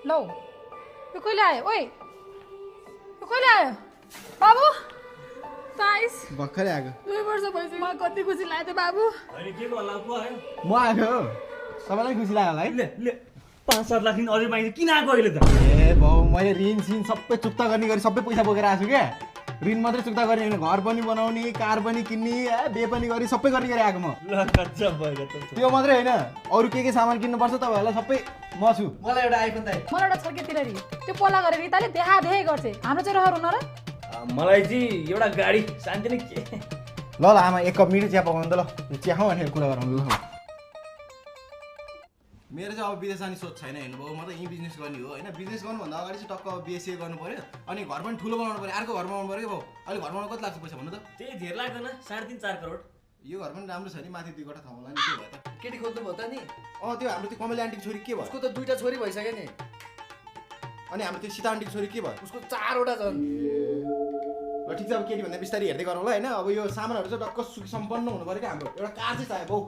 लौ यो कहिले आयो ओइ यो कहिले आयो बाबु साइस भर्खरै आएको 2 वर्ष भइसक्यो म कति खुसी लाग्यो बाबु अनि के को लाउ को आयो म आएको सबैलाई खुसी लाग्यो होला है ले ले 5-7 लाख दिन अझै माग्यो किन आएको अहिले त ए बाउ मैले ऋण सिन सबै चुक्ता गर्ने गरी सबै पैसा बोकेर आएको छु क्या ऋण मात्रै चुक्ता गर्ने होइन घर पनि बनाउने कार पनि किन्ने बे पनि गरी सबै गर्ने गरी आएको म ल कच्चा भयो त त्यो मात्रै होइन अरू के सामान किन्नुपर्छ तपाईँहरूलाई सबै म छु मलाई एउटा आइफोन दाइ मलाई एउटा छर्के तिलरी त्यो पोला गरेर रिताले देहा देहे गर्छ हाम्रो चाहिँ रहर हुन र मलाई चाहिँ एउटा गाडी शान्ति नै के ल आमा एक कप मिठो चिया पकाउनु त ल चिया खाउँ भनेर कुरा गरौँ ल मेरो चाहिँ अब विदेश जाने सोच छैन हेर्नुभयो म त यहीँ बिजनेस गर्ने हो होइन बिजनेस गर्नुभन्दा अगाडि चाहिँ टक्क बिएसए गर्नु पऱ्यो अनि घर पनि ठुलो बनाउनु पऱ्यो अर्को घर बनाउनु पऱ्यो भाउ अहिले घर बनाउनु कति लाग्छ पैसा भन्नु त त्यही धेर लाग्दैन 3.5-4 करोड यो घर पनि राम्रो छ नि माथि 2 वटा ठाउँ होला नि के भयो त केटी खोज्नु भयो त नि त्यो हाम्रो त्यो कमले आन्टीको छोरी के भयो उसको त 2टा छोरी भइसक्यो नि अनि हाम्रो त्यो सीता आन्टीको छोरी के भयो उसको 4वटा छन् ल ठिक छ अब केटी भन्दा बिस्तारै हेर्दै गरौँ ल होइन अब यो सामानहरू चाहिँ डक्क सुखी सम्पन्न हुनु पऱ्यो क्या हाम्रो एउटा कार चाहिँ चाहियो भाउ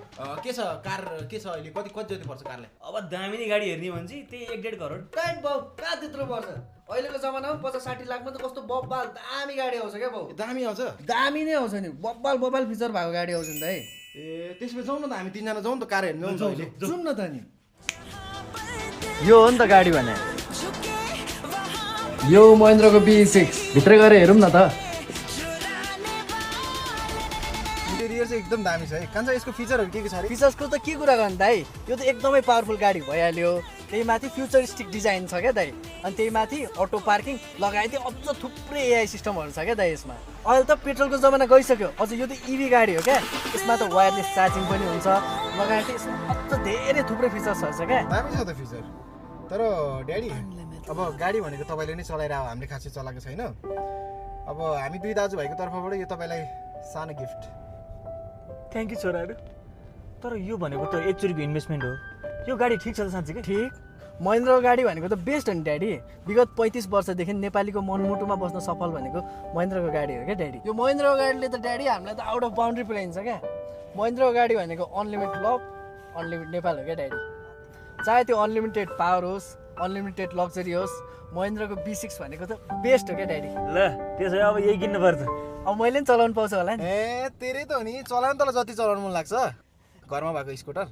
के छ कार के छ अहिले कति जति पर्छ कारलाई अब दामी नै गाडी हेर्ने भने चाहिँ त्यही 1.5 करोड टाइट बाउ कहाँ त्यत्रो पर्छ अहिलेको जमानामा 50-60 लाखमा त कस्तो बब्बाल दामी गाडी आउँछ क्या बाउ दामी आउँछ दामी नै आउँछ नि बब्बाल फिचर भएको गाडी आउँछ नि त है ए त्यसपछि जाउँ न त हामी 3जना जाउँ न त कार हेर्नु जाउँ अहिले सुन न त नि यो हो नि त गाडी भने यो महेन्द्रको B6 भित्र गएर हेरौँ न त इन्टेरियर चाहिँ एकदम दामी छ है कान्छ यसको फिचरहरू के छ अरे फिचर्सको त के कुरा गर्नु दाइ यो त एकदमै पावरफुल गाडी भइहाल्यो त्यही माथि फ्युचरिस्टिक डिजाइन छ क्या दाइ अनि त्यही माथि अटो पार्किङ लगायत अझ थुप्रै एआई सिस्टमहरू छ क्या दाइ यसमा अहिले त पेट्रोलको जमाना गइसक्यो अझ यो त इभी गाडी हो क्या यसमा त वायरलेस चार्जिङ पनि हुन्छ लगायत यसमा अझ धेरै थुप्रै फिचर्सहरू छ क्या दामी छ त फिचर तर ड्याडी अब गाडी भनेको तपाईँले नै चलाएर हामीले खासै चलाएको छैन अब हामी 2 दाजुभाइको तर्फबाट यो तपाईँलाई सानो गिफ्ट थ्याङ्क यू छोराहरू तर यो भनेको त एकचोटिको इन्भेस्टमेन्ट हो यो गाडी ठिक छ त साँच्चै के ठिक महेन्द्रको गाडी भनेको त बेस्ट हो नि ड्याडी विगत 35 वर्षदेखि नेपालीको मनमुटुमा बस्न सफल भनेको महेन्द्रको गाडी हो क्या ड्याडी यो महेन्द्रको गाडीले त ड्याडी हामीलाई त आउट अफ बााउन्ड्री पुऱ्याइन्छ क्या महेन्द्रको गाडी भनेको अनलिमिटेड लभ अनलिमिटेड नेपाल हो क्या ड्याडी चाहे त्यो अनलिमिटेड पावर होस् अनलिमिटेड लग्जरी होस् महेन्द्रको B6 भनेको त बेस्ट हो क्या ड्याडी ल त्यसो भए अब यही किन्नुपर्छ अब मैले पनि चलाउनु पाउँछु होला नि ए तेरै त हो नि चलाउनु तँलाई जति चलाउनु मन लाग्छ घरमा भएको स्कुटर